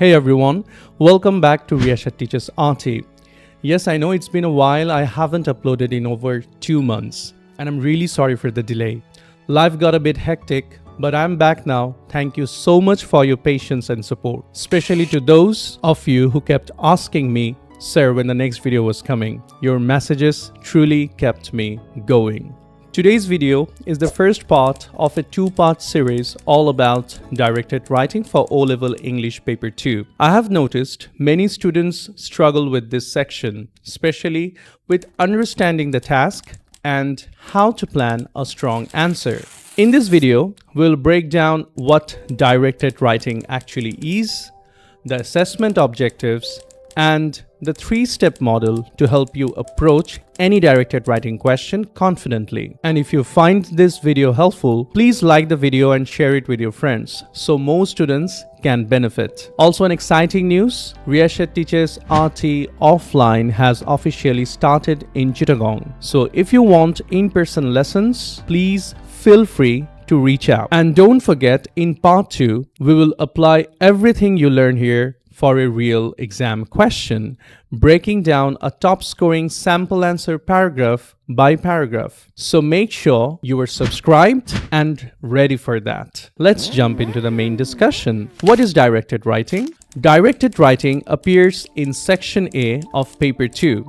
Hey everyone, welcome back to Riyashat Teaches RT. Yes, I know it's been a while. I haven't uploaded in over 2 months and I'm really sorry for the delay. Life got a bit hectic, but I'm back now. Thank you so much for your patience and support, especially to those of you who kept asking me, sir, when the next video was coming. Your messages truly kept me going. Today's video is the first part of a 2-part series all about directed writing for O-Level English Paper 2. I have noticed many students struggle with this section, especially with understanding the task and how to plan a strong answer. In this video, we'll break down what directed writing actually is, the assessment objectives, and the 3-step model to help you approach any directed writing question confidently. And if you find this video helpful, please like the video and share it with your friends so more students can benefit. Also, an exciting news, Riyashat Teaches RT Offline has officially started in Chittagong. So if you want in-person lessons, please feel free to reach out. And don't forget, in part 2, we will apply everything you learn here for a real exam question, breaking down a top-scoring sample answer paragraph by paragraph. So make sure you are subscribed and ready for that. Let's jump into the main discussion. What is directed writing? Directed writing appears in section A of paper 2.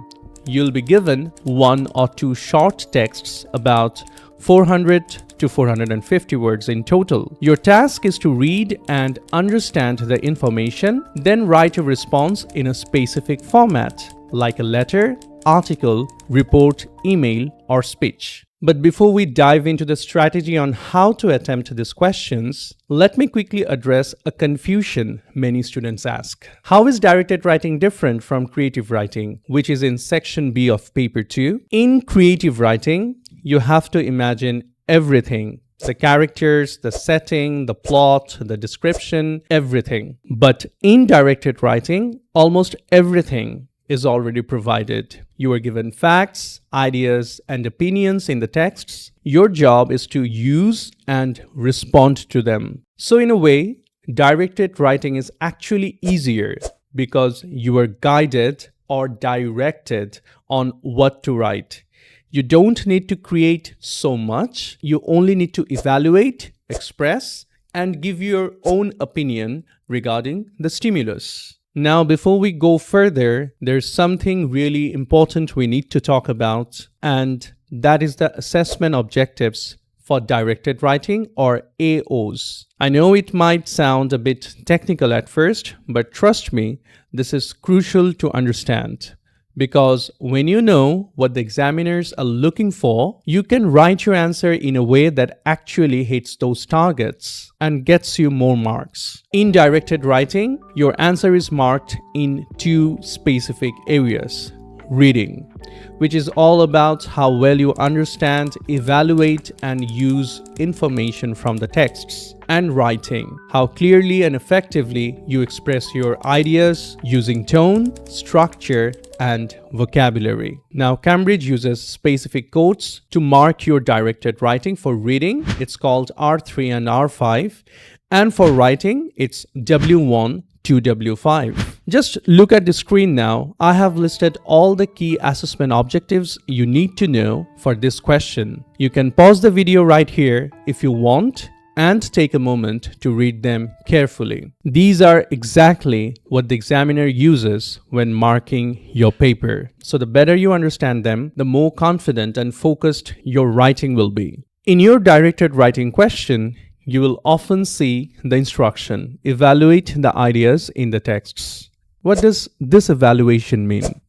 You'll be given 1 or 2 short texts about 400 to 450 words in total. Your task is to read and understand the information, then write a response in a specific format, like a letter, article, report, email, or speech. But before we dive into the strategy on how to attempt these questions, let me quickly address a confusion many students ask. How is directed writing different from creative writing, which is in section B of paper 2? In creative writing, you have to imagine everything. The characters, the setting, the plot, the description, everything. But in directed writing, almost everything is already provided. You are given facts, ideas, and opinions in the texts. Your job is to use and respond to them. So in a way, directed writing is actually easier because you are guided or directed on what to write. You don't need to create so much. You only need to evaluate, express, and give your own opinion regarding the stimulus. Now, before we go further, there's something really important we need to talk about, and that is the assessment objectives for directed writing, or AOs. I know it might sound a bit technical at first, but trust me, this is crucial to understand. Because when you know what the examiners are looking for, you can write your answer in a way that actually hits those targets and gets you more marks. In directed writing, your answer is marked in 2 specific areas. Reading, which is all about how well you understand, evaluate, and use information from the texts. And writing, how clearly and effectively you express your ideas using tone, structure, and vocabulary. Now, Cambridge uses specific codes to mark your directed writing. For reading, it's called R3 and R5. And for writing, it's W1 to W5. Just look at the screen now. I have listed all the key assessment objectives you need to know for this question. You can pause the video right here if you want and take a moment to read them carefully. These are exactly what the examiner uses when marking your paper. So the better you understand them, the more confident and focused your writing will be. In your directed writing question, you will often see the instruction, evaluate the ideas in the texts. What does this evaluation mean?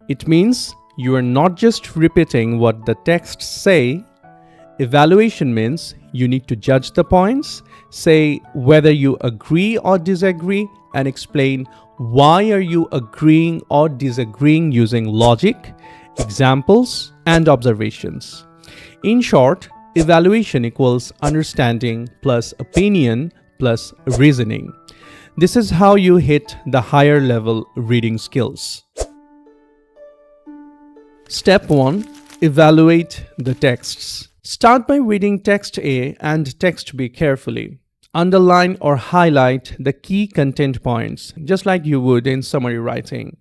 It means you are not just repeating what the texts say. Evaluation means you need to judge the points, say whether you agree or disagree, and explain why are you agreeing or disagreeing using logic, examples, and observations. In short, evaluation equals understanding plus opinion plus reasoning. This is how you hit the higher level reading skills. Step 1. Evaluate the texts. Start by reading text A and text B carefully. Underline or highlight the key content points, just like you would in summary writing.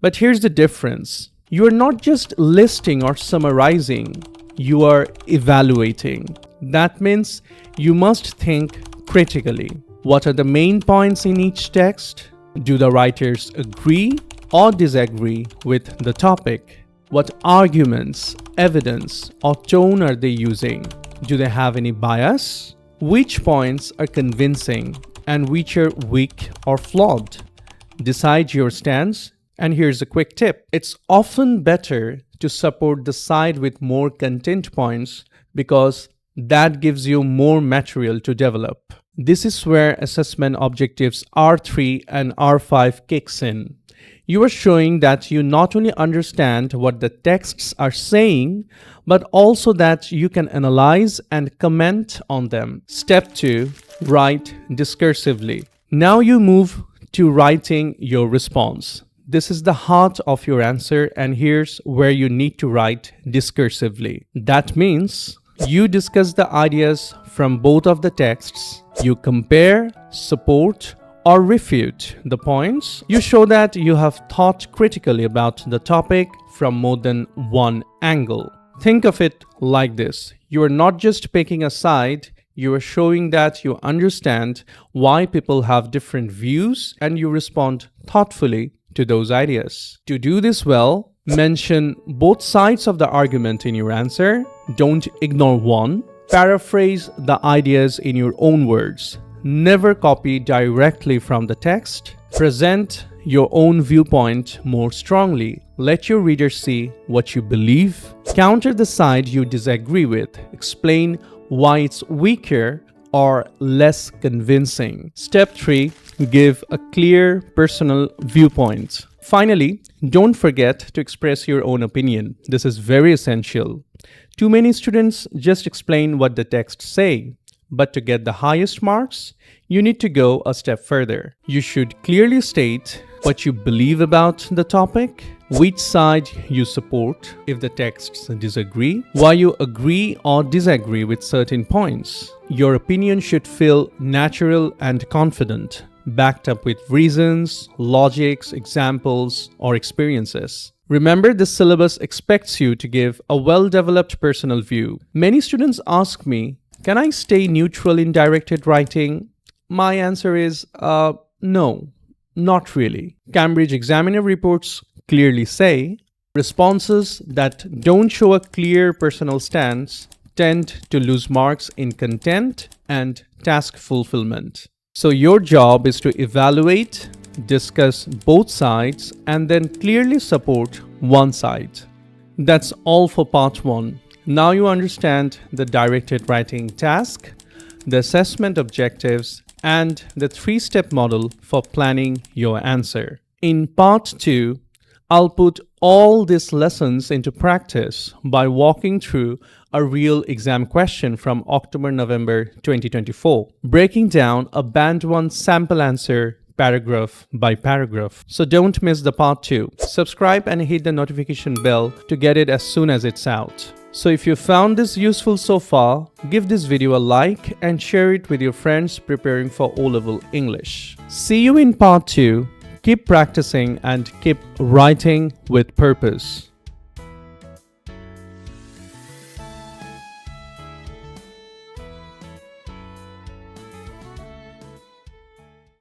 But here's the difference. You are not just listing or summarizing, you are evaluating. That means you must think critically. What are the main points in each text? Do the writers agree or disagree with the topic? What arguments, evidence, or tone are they using? Do they have any bias? Which points are convincing and which are weak or flawed? Decide your stance. And here's a quick tip. It's often better to support the side with more content points because that gives you more material to develop. This is where assessment objectives R3 and R5 kicks in. You are showing that you not only understand what the texts are saying, but also that you can analyze and comment on them. Step 2. Write discursively. Now you move to writing your response. This is the heart of your answer, and here's where you need to write discursively. That means you discuss the ideas from both of the texts, you compare, support, or refute the points. You show that you have thought critically about the topic from more than one angle. Think of it like this. You are not just picking a side, you are showing that you understand why people have different views and you respond thoughtfully to those ideas. To do this well, mention both sides of the argument in your answer. Don't ignore one. Paraphrase the ideas in your own words. Never copy directly from the text. Present your own viewpoint more strongly. Let your readers see what you believe. Counter the side you disagree with. Explain why it's weaker or less convincing. Step 3. Give a clear personal viewpoint. Finally, don't forget to express your own opinion. This is very essential. Too many students just explain what the texts say. But to get the highest marks, you need to go a step further. You should clearly state what you believe about the topic, which side you support if the texts disagree, why you agree or disagree with certain points. Your opinion should feel natural and confident, backed up with reasons, logics, examples, or experiences. Remember, this syllabus expects you to give a well-developed personal view. Many students ask me, can I stay neutral in directed writing? My answer is no, not really. Cambridge Examiner reports clearly say responses that don't show a clear personal stance tend to lose marks in content and task fulfillment. So your job is to evaluate, discuss both sides, and then clearly support one side. That's all for part 1. Now you understand the directed writing task, the assessment objectives, and the 3-step model for planning your answer. In part 2, I'll put all these lessons into practice by walking through a real exam question from October-November 2024, breaking down a Band 1 sample answer paragraph by paragraph. So don't miss the part 2. Subscribe and hit the notification bell to get it as soon as it's out. So if you found this useful so far, give this video a like and share it with your friends preparing for O-Level English. See you in part 2. Keep practicing and keep writing with purpose.